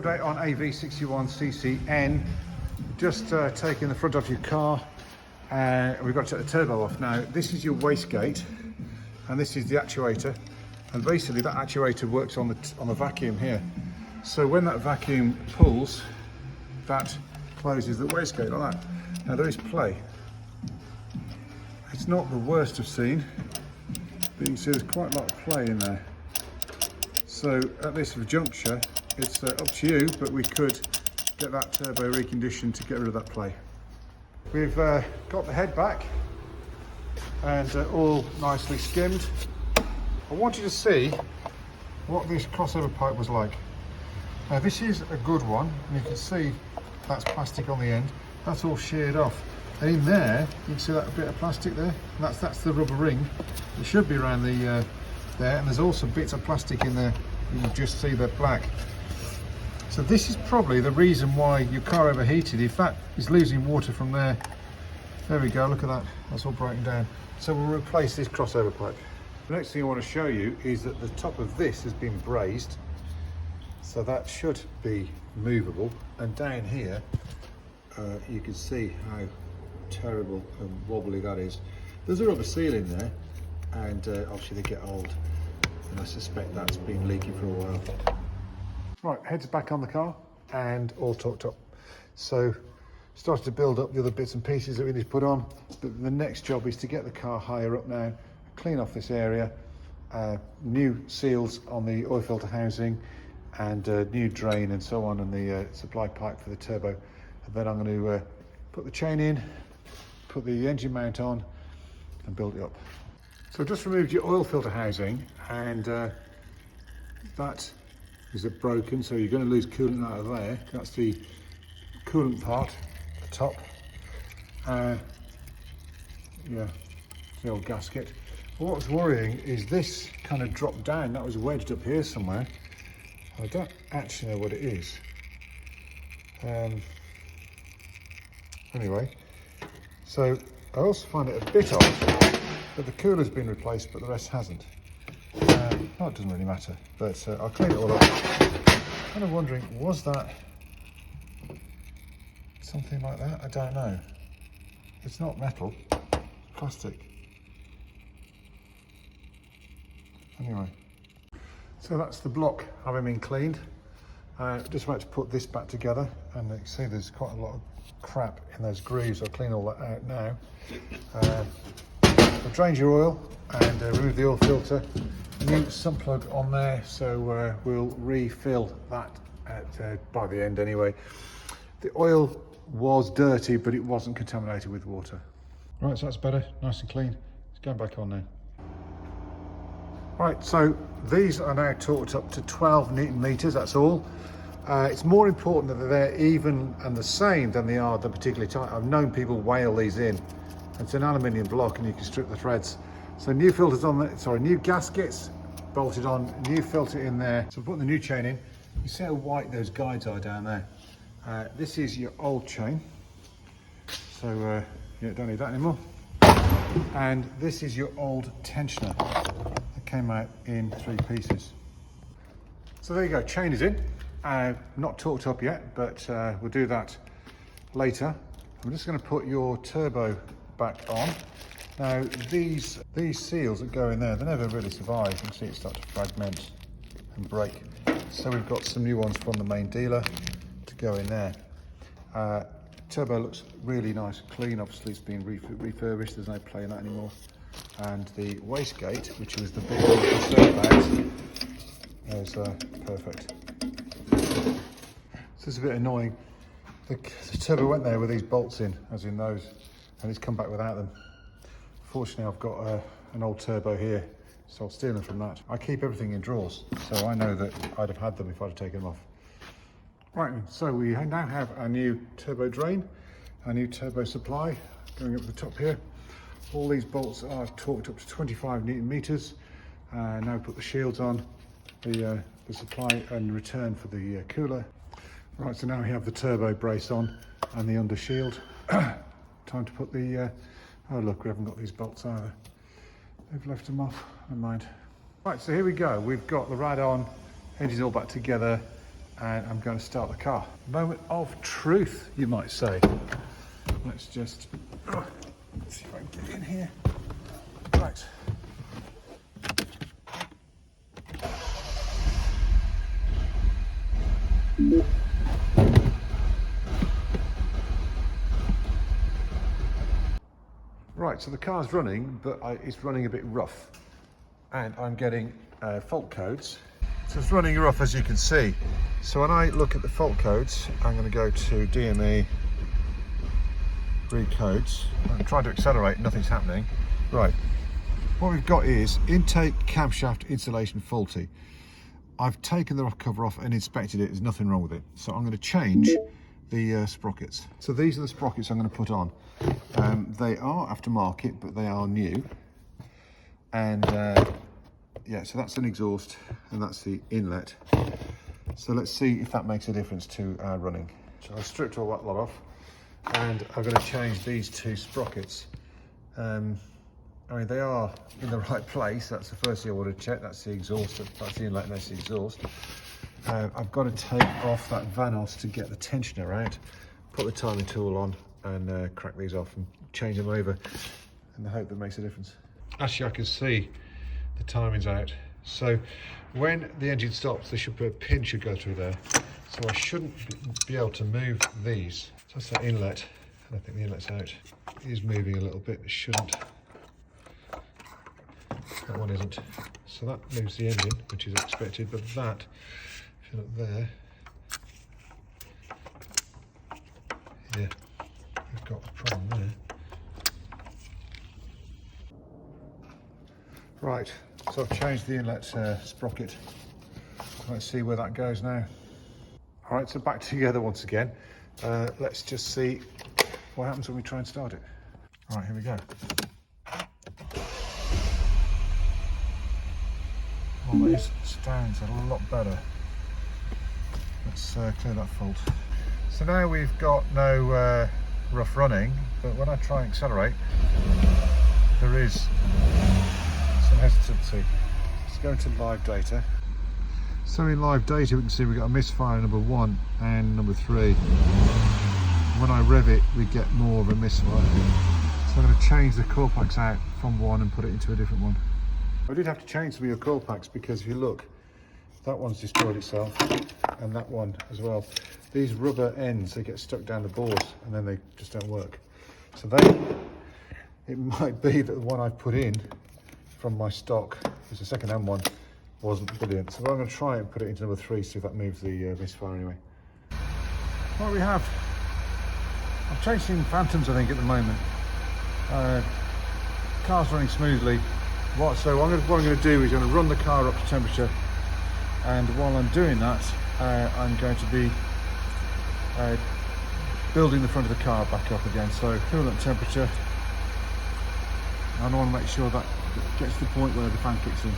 Update on AV61CCN. Just taking the front off your car. We've got to take the turbo off now. This is your wastegate, and this is the actuator. And basically, that actuator works on the vacuum here. So when that vacuum pulls, that closes the wastegate like that. Now there is play. It's not the worst I've seen, but you can see there's quite a lot of play in there. So at this juncture, it's up to you, but we could get that turbo reconditioned to get rid of that play. We've got the head back and all nicely skimmed. I want you to see what this crossover pipe was like. Now this is a good one, and you can see that's plastic on the end. That's all sheared off. And in there, you can see that bit of plastic there. And that's the rubber ring. It should be around the there, and there's also bits of plastic in there. You can just see the black. So this is probably the reason why your car overheated. In fact, it's losing water from there. There we go, look at that. That's all broken down. So we'll replace this crossover pipe. The next thing I want to show you is that the top of this has been brazed. So that should be movable. And down here, you can see how terrible and wobbly that is. There's a rubber seal in there, and obviously they get old. And I suspect that's been leaking for a while. Right, head's back on the car and all torqued up. So started to build up the other bits and pieces that we need to put on. But the next job is to get the car higher up now, clean off this area, new seals on the oil filter housing, and new drain and so on, and the supply pipe for the turbo. And then I'm going to put the chain in, put the engine mount on, and build it up. So I've just removed your oil filter housing, and that is broken, so you're going to lose coolant out of there. That's the coolant part, the top. Yeah, the old gasket. But what's worrying is this kind of dropped down. That was wedged up here somewhere. I don't actually know what it is. Anyway, so I also find it a bit odd that the cooler's been replaced, but the rest hasn't. No, it doesn't really matter, but I'll clean it all up. Kind of wondering, was that something like that? I don't know. It's not metal, it's plastic. Anyway, so that's the block having been cleaned. Just about to put this back together, and you can see there's quite a lot of crap in those grooves. I'll clean all that out now. I'll drain your oil and remove the oil filter. New sump plug on there, so we'll refill that by the end anyway. The oil was dirty, but it wasn't contaminated with water. Right, so that's better, nice and clean. It's going back on now. Right, so these are now torqued up to 12 Newton meters, that's all. It's more important that they're even and the same than they are the particularly tight. I've known people whale these in. It's an aluminium block, and you can strip the threads. So new filters on the, sorry, new gaskets bolted on, new filter in there. So putting the new chain in, you see how white those guides are down there. This is your old chain. So you don't need that anymore. And this is your old tensioner that came out in 3 pieces. So there you go, chain is in. Not torqued up yet, but we'll do that later. I'm just going to put your turbo back on. Now these seals that go in there, they never really survive. You can see it start to fragment and break. So we've got some new ones from the main dealer to go in there. Turbo looks really nice and clean. Obviously it's been refurbished, there's no play in that anymore. And the wastegate, which was the big one concerned about, is perfect. So it's a bit annoying. The turbo went there with these bolts in, as in those, and it's come back without them. Fortunately, I've got an old turbo here, so I'll steal them from that. I keep everything in drawers, so I know that I'd have had them if I'd have taken them off. Right, so we now have our new turbo drain, our new turbo supply going up the top here. All these bolts are torqued up to 25 Newton meters. Now put the shields on, the supply and return for the cooler. Right, so now we have the turbo brace on and the under shield. Time to put the, oh look, we haven't got these bolts either. They've left them off, never mind. Right, so here we go. We've got the rad on, engine's all back together, and I'm going to start the car. Moment of truth, you might say. Let's just let's see if I can get in here. Right. Right, so the car's running, but it's running a bit rough, and I'm getting fault codes. So it's running rough, as you can see. So when I look at the fault codes, I'm going to go to DME, read codes. I'm trying to accelerate, nothing's happening. Right, what we've got is intake camshaft insulation faulty. I've taken the cover off and inspected it, there's nothing wrong with it. So I'm going to change the sprockets. So these are the sprockets I'm going to put on. They are aftermarket, but they are new. And yeah, so that's an exhaust and that's the inlet. So let's see if that makes a difference to our running. So I've stripped all that lot off and I'm going to change these two sprockets. I mean, they are in the right place. That's the first thing I want to check. That's the exhaust, that's the inlet and that's the exhaust. I've got to take off that Vanos to get the tensioner out, put the timing tool on and crack these off and change them over, and I hope that makes a difference. Actually, I can see the timing's out. So when the engine stops, there should be a pin should go through there. So I shouldn't be able to move these. So that's that inlet, and I think the inlet's out. It is moving a little bit, it shouldn't. That one isn't. So that moves the engine, which is expected, but that, if you look there, yeah, we've got a problem there. Right, so I've changed the inlet sprocket. Let's see where that goes now. All right, so back together once again. Let's just see what happens when we try and start it. All right, here we go. Oh, these stands are a lot better. Let's clear that fault. So now we've got no rough running, but when I try and accelerate, there is some hesitancy. Let's go into live data. So in live data, we can see we've got a misfire number 1 and number 3. When I rev it, we get more of a misfire. So I'm going to change the coil packs out from one and put it into a different one. I did have to change some of your coil packs because if you look, that one's destroyed itself and that one as well. These rubber ends, they get stuck down the boards and then they just don't work. So it might be that the one I put in from my stock, it's a second-hand one, wasn't brilliant. So I'm going to try and put it into number 3, see if that moves the misfire anyway. What we have, I'm chasing phantoms I think at the moment. Car's running smoothly. So what I'm going to do is I'm going to run the car up to temperature, and while I'm doing that I'm going to be building the front of the car back up again. So fill that temperature, and I want to make sure that it gets to the point where the fan kicks in.